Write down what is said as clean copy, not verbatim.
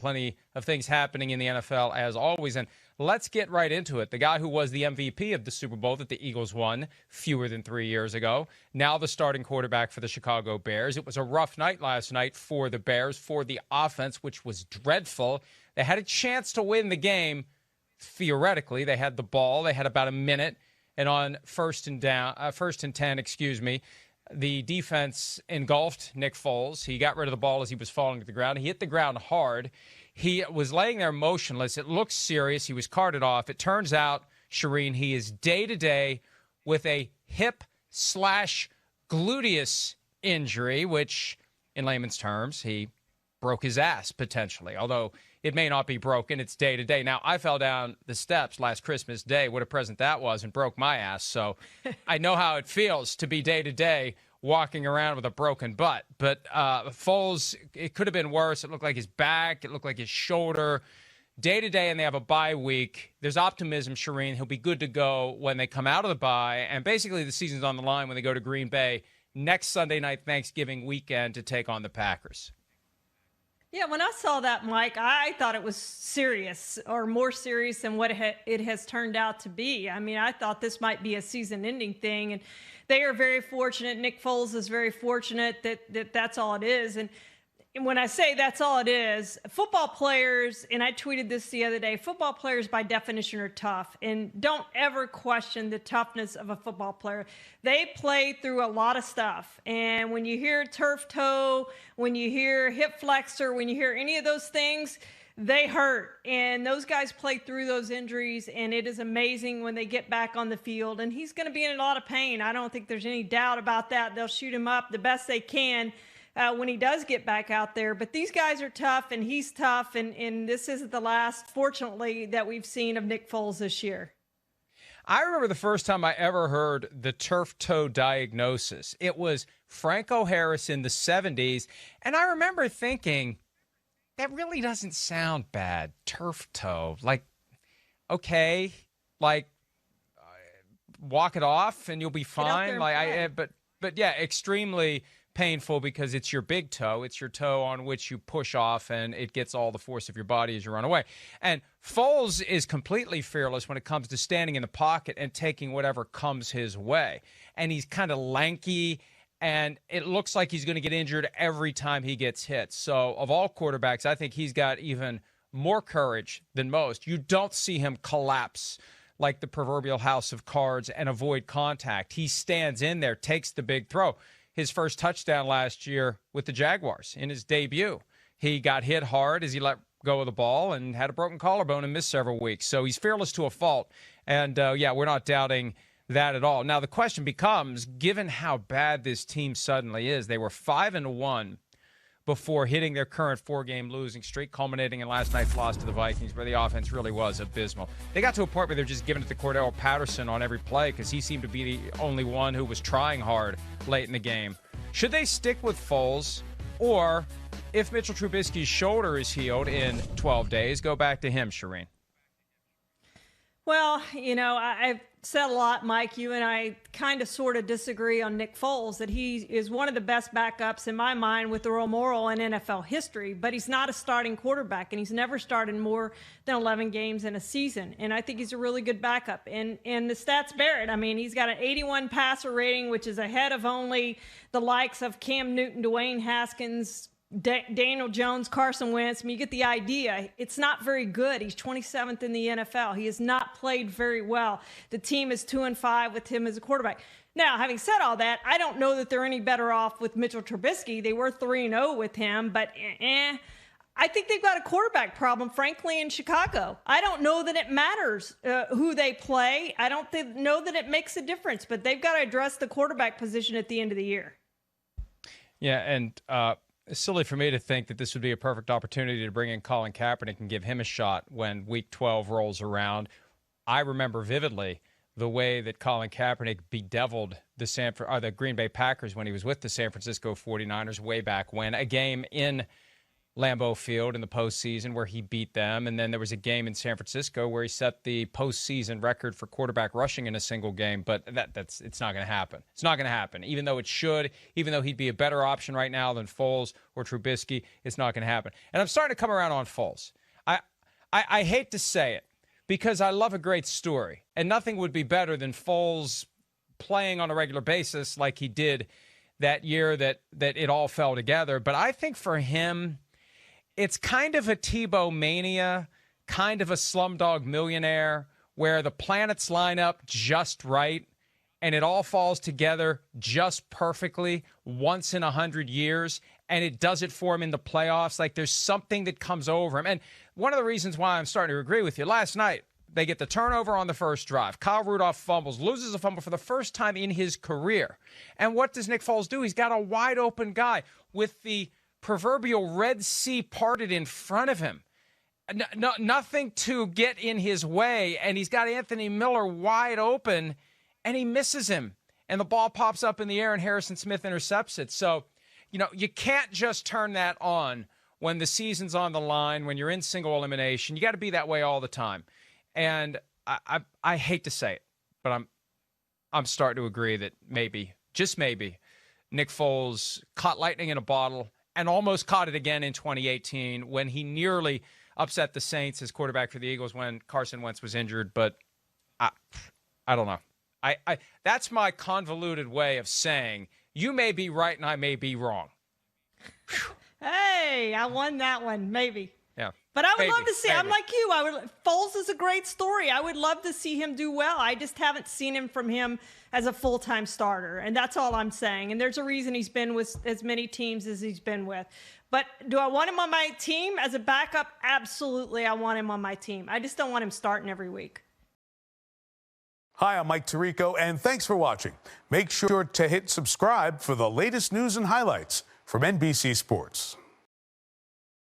Plenty of things happening in the NFL as always. And let's get right into it. The guy who was the MVP of the Super Bowl that the Eagles won fewer than 3 years ago, now the starting quarterback for the Chicago Bears. It was a rough night last night for the Bears, for the offense, which was dreadful. They had a chance to win the game. Theoretically, they had the ball. They had about a minute. And on first and 10, the defense engulfed Nick Foles. He got rid of the ball as he was falling to the ground. He hit the ground hard. He was laying there motionless. It looked serious. He was carted off. It turns out, Charean, he is day-to-day with a hip/gluteus injury, which, in layman's terms, he broke his ass, potentially, although it may not be broken. It's day-to-day. Now, I fell down the steps last Christmas Day, what a present that was, and broke my ass. So I know how it feels to be day-to-day walking around with a broken butt. But Foles, it could have been worse. It looked like his back. It looked like his shoulder. Day-to-day, and they have a bye week. There's optimism, Charean. He'll be good to go when they come out of the bye. And basically the season's on the line when they go to Green Bay next Sunday night, Thanksgiving weekend, to take on the Packers. Yeah, when I saw that, Mike, I thought it was serious, or more serious than what it has turned out to be. I mean, I thought this might be a season-ending thing, and they are very fortunate. Nick Foles is very fortunate that that's all it is. And when I say that's all it is, football players, and I tweeted this the other day, football players by definition are tough, and don't ever question the toughness of a football player. They play through a lot of stuff, and when you hear turf toe, when you hear hip flexor, when you hear any of those things, they hurt, and those guys play through those injuries, and it is amazing when they get back on the field, and he's going to be in a lot of pain. I don't think there's any doubt about that. They'll shoot him up the best they can when he does get back out there. But these guys are tough, and he's tough, and this isn't the last, fortunately, that we've seen of Nick Foles this year. I remember the first time I ever heard the turf toe diagnosis. It was Franco Harris in the 70s, and I remember thinking, that really doesn't sound bad, turf toe. Like, okay, like, walk it off and you'll be fine. But yeah, extremely painful because it's your big toe. It's your toe on which you push off, and it gets all the force of your body as you run away. And Foles is completely fearless when it comes to standing in the pocket and taking whatever comes his way. And he's kind of lanky, and it looks like he's going to get injured every time he gets hit. So of all quarterbacks, I think he's got even more courage than most. You don't see him collapse like the proverbial house of cards and avoid contact. He stands in there, takes the big throw. His first touchdown last year with the Jaguars in his debut. He got hit hard as he let go of the ball and had a broken collarbone and missed several weeks. So he's fearless to a fault. And, we're not doubting that at all. Now, the question becomes, given how bad this team suddenly is, they were 5-1 before hitting their current 4-game losing streak, culminating in last night's loss to the Vikings, where the offense really was abysmal. They got to a point where they're just giving it to Cordell Patterson on every play because he seemed to be the only one who was trying hard late in the game. Should they stick with Foles, or if Mitchell Trubisky's shoulder is healed in 12 days, go back to him, Charean? Well, I've said a lot, Mike. You and I kind of sort of disagree on Nick Foles, that he is one of the best backups in my mind with Earl Morrall in NFL history, but he's not a starting quarterback, and he's never started more than 11 games in a season. And I think he's a really good backup. And the stats bear it. I mean, he's got an 81 passer rating, which is ahead of only the likes of Cam Newton, Dwayne Haskins, Daniel Jones, Carson Wentz. I mean, you get the idea. It's not very good. He's 27th in the NFL. He has not played very well. The team is 2-5 with him as a quarterback. Now, having said all that, I don't know that they're any better off with Mitchell Trubisky. They were 3-0 with him, but I think they've got a quarterback problem, frankly, in Chicago. I don't know that it matters who they play. I don't know that it makes a difference, but they've got to address the quarterback position at the end of the year. Yeah, and it's silly for me to think that this would be a perfect opportunity to bring in Colin Kaepernick and give him a shot when Week 12 rolls around. I remember vividly the way that Colin Kaepernick bedeviled the Green Bay Packers when he was with the San Francisco 49ers way back when. A game in Lambeau Field in the postseason where he beat them. And then there was a game in San Francisco where he set the postseason record for quarterback rushing in a single game. But it's not going to happen. It's not going to happen. Even though it should, even though he'd be a better option right now than Foles or Trubisky, it's not going to happen. And I'm starting to come around on Foles. I hate to say it because I love a great story. And nothing would be better than Foles playing on a regular basis like he did that year that it all fell together. But I think for him, it's kind of a Tebow mania, kind of a Slumdog Millionaire, where the planets line up just right and it all falls together just perfectly once in 100 years, and it does it for him in the playoffs. Like there's something that comes over him. And one of the reasons why I'm starting to agree with you, last night, they get the turnover on the first drive. Kyle Rudolph fumbles, loses a fumble for the first time in his career. And what does Nick Foles do? He's got a wide open guy with the proverbial Red Sea parted in front of him. Nothing to get in his way. And he's got Anthony Miller wide open, and he misses him. And the ball pops up in the air, and Harrison Smith intercepts it. So, you can't just turn that on when the season's on the line, when you're in single elimination. You got to be that way all the time. And I hate to say it, but I'm starting to agree that maybe, just maybe, Nick Foles caught lightning in a bottle and almost caught it again in 2018 when he nearly upset the Saints as quarterback for the Eagles when Carson Wentz was injured. But I don't know. That's my convoluted way of saying you may be right and I may be wrong. Hey, I won that one, maybe. Yeah. But I would love to see. I'm like you. Foles is a great story. I would love to see him do well. I just haven't seen him from him as a full-time starter, and that's all I'm saying. And there's a reason he's been with as many teams as he's been with. But do I want him on my team as a backup? Absolutely, I want him on my team. I just don't want him starting every week. Hi, I'm Mike Tirico, and thanks for watching. Make sure to hit subscribe for the latest news and highlights from NBC Sports.